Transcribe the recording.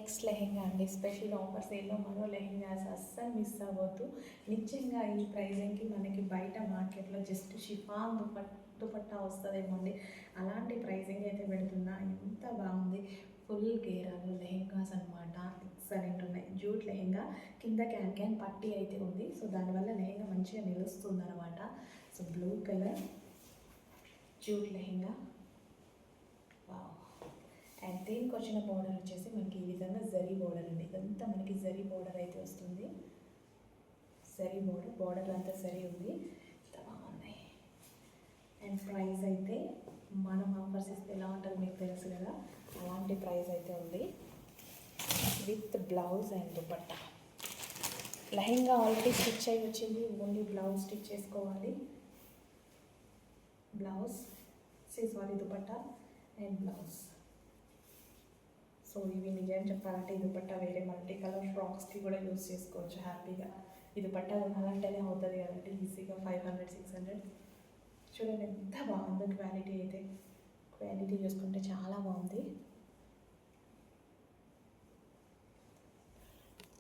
Next lehenga అండి, special offer సేల్లో మరో లెహెంగాస్ అస్సలు మిస్ అవ్వద్దు. నిజంగా ఈ ప్రైజింగ్కి మనకి బయట మార్కెట్లో జస్ట్ షిఫాన్ దుపట్టా వస్తుందేమో అండి, అలాంటి ప్రైజింగ్ అయితే పెడుతున్నా. ఎంత బాగుంది, ఫుల్ గేరాలు లెహెంగాస్ అనమాట, ఎక్సలెంట్ ఉన్నాయి. జూట్ లెహెంగా, కింద క్యాన్ పట్టీ అయితే ఉంది. సో దానివల్ల లెహెంగా మంచిగా నిలుస్తుంది అనమాట. So blue colour jute lehenga, wow. And దీనికి వచ్చిన బోర్డర్ వచ్చేసి మనకి ఈ విధంగా జరీ బోర్డర్ అండి. ఇదంతా మనకి జరీ బోర్డర్ అయితే వస్తుంది. జరీ బోర్డర్ అంతా జరీ ఉంది, ఎంత బాగున్నాయి. అండ్ ప్రైస్ అయితే మనం ఆఫర్స్ ఇస్తే ఎలా ఉంటుందో మీకు తెలుసు కదా, అలాంటి ప్రైస్ అయితే ఉంది. With blouse and dupatta. Lehenga already stitch అయి వచ్చింది, ఓన్లీ బ్లౌజ్ స్టిచ్ చేసుకోవాలి. Blouse sorry dupatta and blouse. So ఇవి నిజం చెప్పాలంటే ఈ దుపట్టా వేరే మల్టీ కలర్ ఫ్రాక్స్కి కూడా యూజ్ చేసుకోవచ్చు హ్యాపీగా. ఈ దుపట్టా కొనాలంటేనే అవుతుంది కదండి ఈజీగా 500-600. చూడండి ఎంత బాగుందో క్వాలిటీ అయితే. క్వాలిటీ చూసుకుంటే చాలా బాగుంది.